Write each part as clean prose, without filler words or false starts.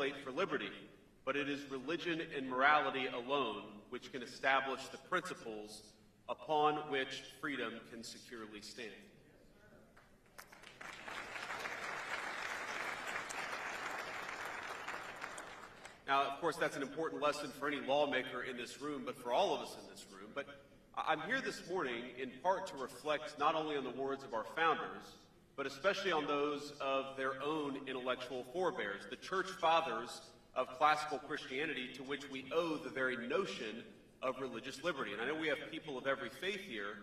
speculate for liberty, but it is religion and morality alone which can establish the principles upon which freedom can securely stand. Now, of course, that's an important lesson for any lawmaker in this room, but for all of us in this room. But I'm here this morning in part to reflect not only on the words of our founders, but especially on those of their own intellectual forebears, the church fathers of classical Christianity, to which we owe the very notion of religious liberty. And I know we have people of every faith here,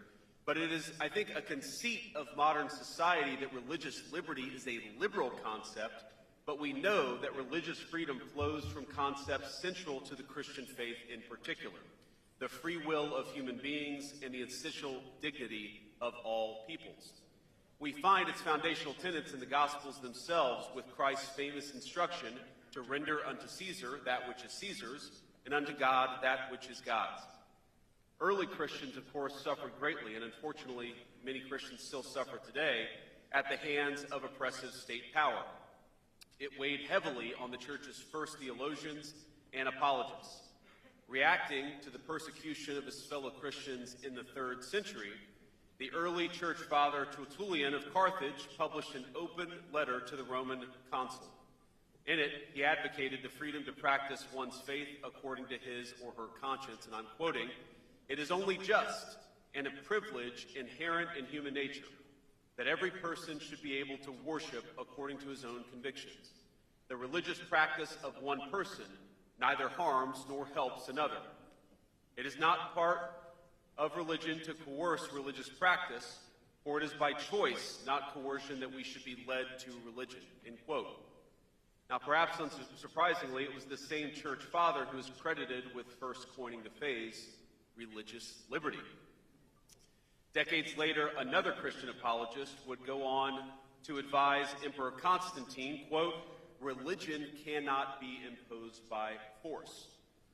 but it is, I think, a conceit of modern society that religious liberty is a liberal concept, but we know that religious freedom flows from concepts central to the Christian faith in particular: the free will of human beings and the essential dignity of all peoples. We find its foundational tenets in the Gospels themselves, with Christ's famous instruction to render unto Caesar that which is Caesar's, and unto God that which is God's. Early Christians, of course, suffered greatly, and unfortunately many Christians still suffer today, at the hands of oppressive state power. It weighed heavily on the church's first theologians and apologists. Reacting to the persecution of his fellow Christians in the 3rd century, the early church father Tertullian of Carthage published an open letter to the Roman consul. In it, he advocated the freedom to practice one's faith according to his or her conscience, and I'm quoting, "It is only just and a privilege inherent in human nature that every person should be able to worship according to his own convictions. The religious practice of one person neither harms nor helps another. It is not part of religion to coerce religious practice, for it is by choice, not coercion, that we should be led to religion." End quote. Now, perhaps unsurprisingly, it was the same church father who is credited with first coining the phrase religious liberty. Decades later, another Christian apologist would go on to advise Emperor Constantine, quote, "Religion cannot be imposed by force.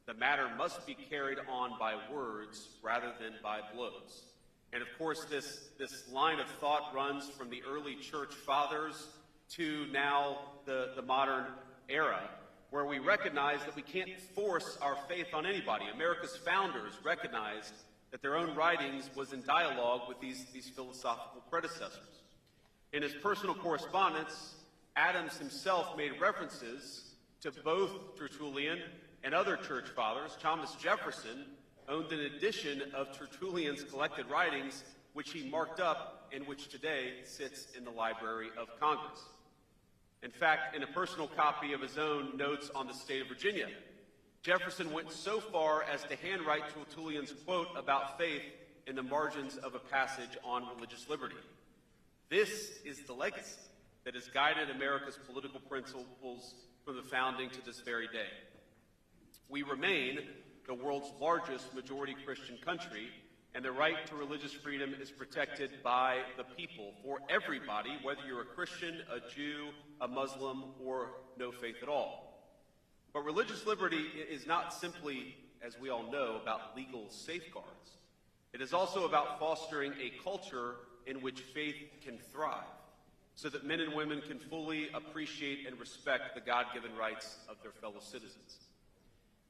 The matter must be carried on by words rather than by blows." And of course, this line of thought runs from the early church fathers to now the modern era, where we recognize that we can't force our faith on anybody. America's founders recognized that their own writings was in dialogue with these philosophical predecessors. In his personal correspondence, Adams himself made references to both Tertullian and other church fathers. Thomas Jefferson owned an edition of Tertullian's collected writings, which he marked up and which today sits in the Library of Congress. In fact, in a personal copy of his own Notes on the State of Virginia, Jefferson went so far as to handwrite Tertullian's quote about faith in the margins of a passage on religious liberty. This is the legacy that has guided America's political principles from the founding to this very day. We remain the world's largest majority Christian country, and the right to religious freedom is protected by the people, for everybody, whether you're a Christian, a Jew, a Muslim, or no faith at all. But religious liberty is not simply, as we all know, about legal safeguards. It is also about fostering a culture in which faith can thrive, so that men and women can fully appreciate and respect the God-given rights of their fellow citizens.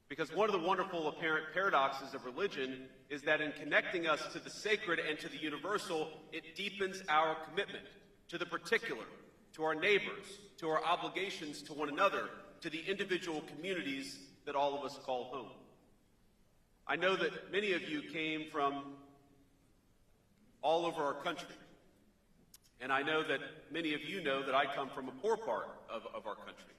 Because one of the wonderful apparent paradoxes of religion is that in connecting us to the sacred and to the universal, it deepens our commitment to the particular, to our neighbors, to our obligations to one another, to the individual communities that all of us call home. I know that many of you came from all over our country, and I know that many of you know that I come from a poor part of our country.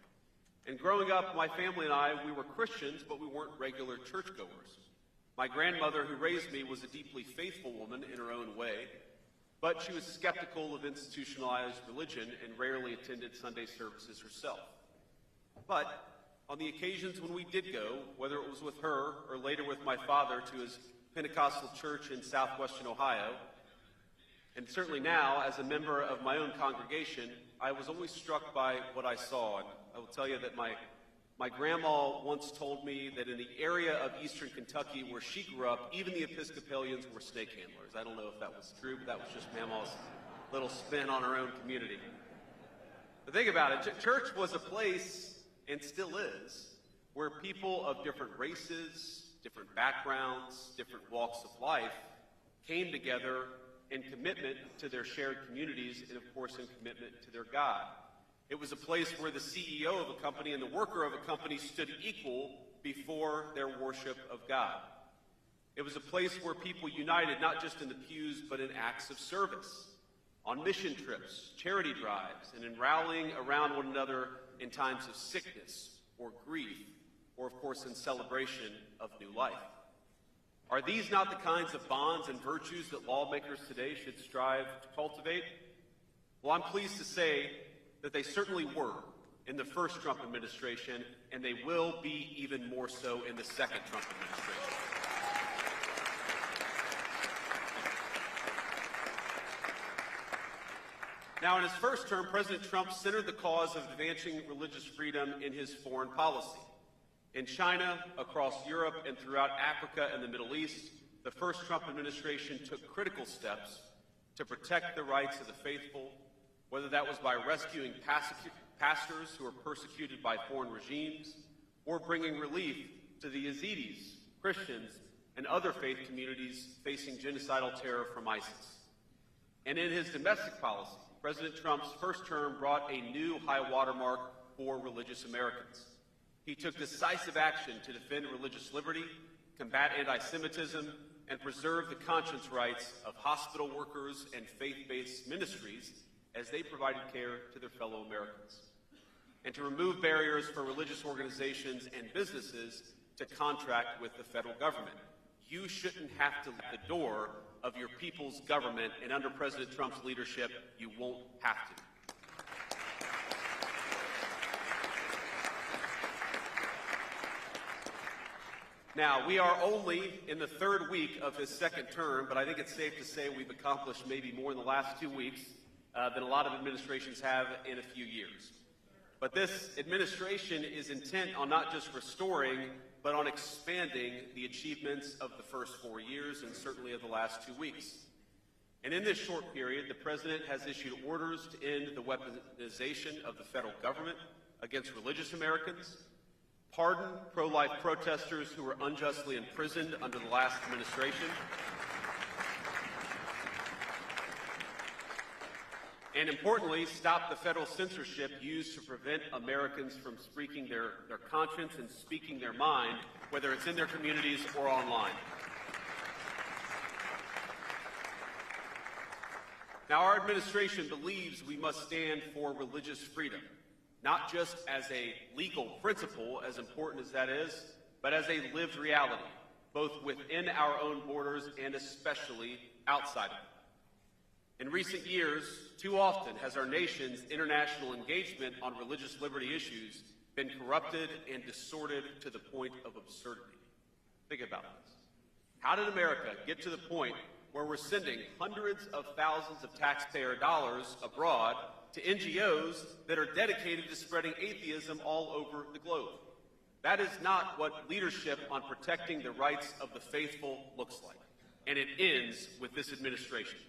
And growing up, my family and I, we were Christians, but we weren't regular churchgoers. My grandmother, who raised me, was a deeply faithful woman in her own way, but she was skeptical of institutionalized religion and rarely attended Sunday services herself. But on the occasions when we did go, whether it was with her or later with my father to his Pentecostal church in southwestern Ohio, and certainly now as a member of my own congregation, I was always struck by what I saw. And I will tell you that my grandma once told me that in the area of eastern Kentucky where she grew up, even the Episcopalians were snake handlers. I don't know if that was true, but that was just Mama's little spin on her own community. But think about it. Church was a place and still is, where people of different races, different backgrounds, different walks of life came together in commitment to their shared communities and, of course, in commitment to their God. It was a place where the CEO of a company and the worker of a company stood equal before their worship of God. It was a place where people united not just in the pews, but in acts of service, on mission trips, charity drives, and in rallying around one another in times of sickness or grief, or, of course, in celebration of new life. Are these not the kinds of bonds and virtues that lawmakers today should strive to cultivate? Well, I'm pleased to say that they certainly were in the first Trump administration, and they will be even more so in the second Trump administration. Now, in his first term, President Trump centered the cause of advancing religious freedom in his foreign policy. In China, across Europe, and throughout Africa and the Middle East, the first Trump administration took critical steps to protect the rights of the faithful, whether that was by rescuing pastors who were persecuted by foreign regimes, or bringing relief to the Yazidis, Christians, and other faith communities facing genocidal terror from ISIS. And in his domestic policy, President Trump's first term brought a new high watermark for religious Americans. He took decisive action to defend religious liberty, combat anti-Semitism, and preserve the conscience rights of hospital workers and faith-based ministries as they provided care to their fellow Americans, and to remove barriers for religious organizations and businesses to contract with the federal government. You shouldn't have to leave the door of your people's government, and under President Trump's leadership, you won't have to. Now, we are only in the third week of his second term, but I think it's safe to say we've accomplished maybe more in the last 2 weeks than a lot of administrations have in a few years. But this administration is intent on not just restoring, but on expanding the achievements of the first 4 years and certainly of the last 2 weeks. And in this short period, the president has issued orders to end the weaponization of the federal government against religious Americans, pardon pro-life protesters who were unjustly imprisoned under the last administration, and importantly, stop the federal censorship used to prevent Americans from speaking their conscience and speaking their mind, whether it's in their communities or online. Now, our administration believes we must stand for religious freedom, not just as a legal principle, as important as that is, but as a lived reality, both within our own borders and especially outside of them. In recent years, too often has our nation's international engagement on religious liberty issues been corrupted and distorted to the point of absurdity. Think about this. How did America get to the point where we're sending hundreds of thousands of taxpayer dollars abroad to NGOs that are dedicated to spreading atheism all over the globe? That is not what leadership on protecting the rights of the faithful looks like. And it ends with this administration.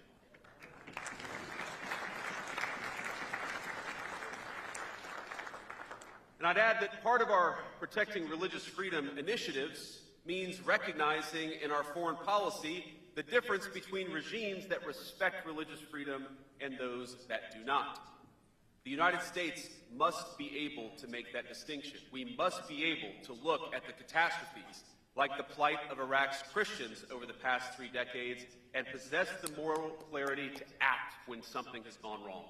And I'd add that part of our protecting religious freedom initiatives means recognizing in our foreign policy the difference between regimes that respect religious freedom and those that do not. The United States must be able to make that distinction. We must be able to look at the catastrophes, like the plight of Iraq's Christians over the past 3 decades, and possess the moral clarity to act when something has gone wrong.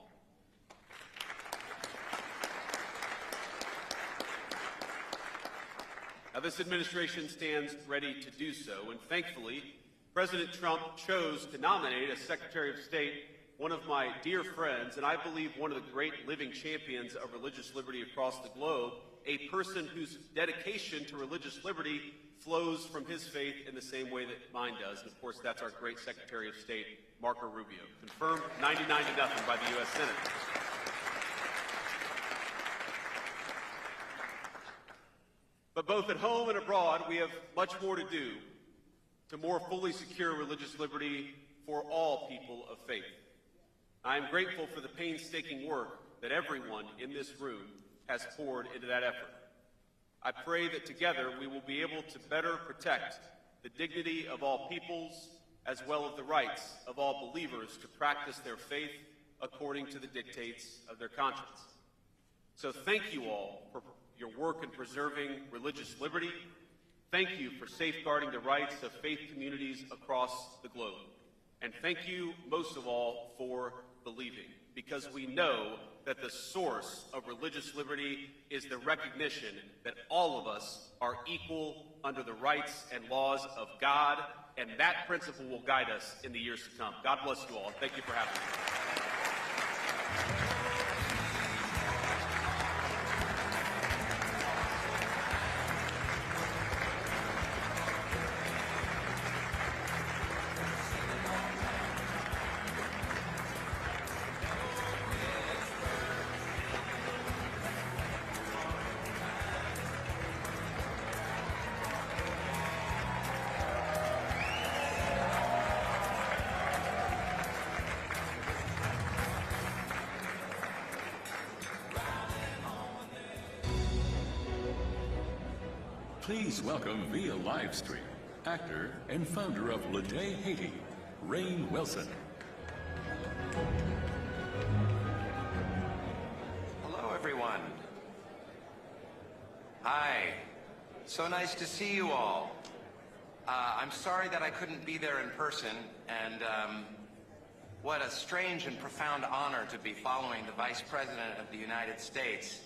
Now, this administration stands ready to do so, and thankfully, President Trump chose to nominate as Secretary of State one of my dear friends, and I believe one of the great living champions of religious liberty across the globe, a person whose dedication to religious liberty flows from his faith in the same way that mine does. And of course, that's our great Secretary of State, Marco Rubio, confirmed 99-0 by the U.S. Senate. But both at home and abroad, we have much more to do to more fully secure religious liberty for all people of faith. I am grateful for the painstaking work that everyone in this room has poured into that effort. I pray that together we will be able to better protect the dignity of all peoples, as well as the rights of all believers to practice their faith according to the dictates of their conscience. So thank you all for your work in preserving religious liberty. Thank you for safeguarding the rights of faith communities across the globe. And thank you, most of all, for believing, because we know that the source of religious liberty is the recognition that all of us are equal under the rights and laws of God, and that principle will guide us in the years to come. God bless you all, and thank you for having me. Please welcome via live stream, actor and founder of Lede Haiti, Rainn Wilson. Hello, everyone. Hi. So nice to see you all. I'm sorry that I couldn't be there in person, and what a strange and profound honor to be following the Vice President of the United States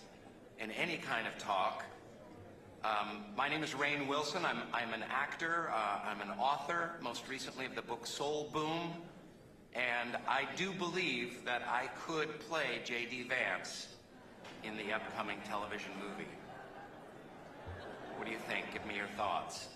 in any kind of talk. My name is Rainn Wilson. I'm an actor. I'm an author, most recently of the book Soul Boom. And I do believe that I could play J.D. Vance in the upcoming television movie. What do you think? Give me your thoughts.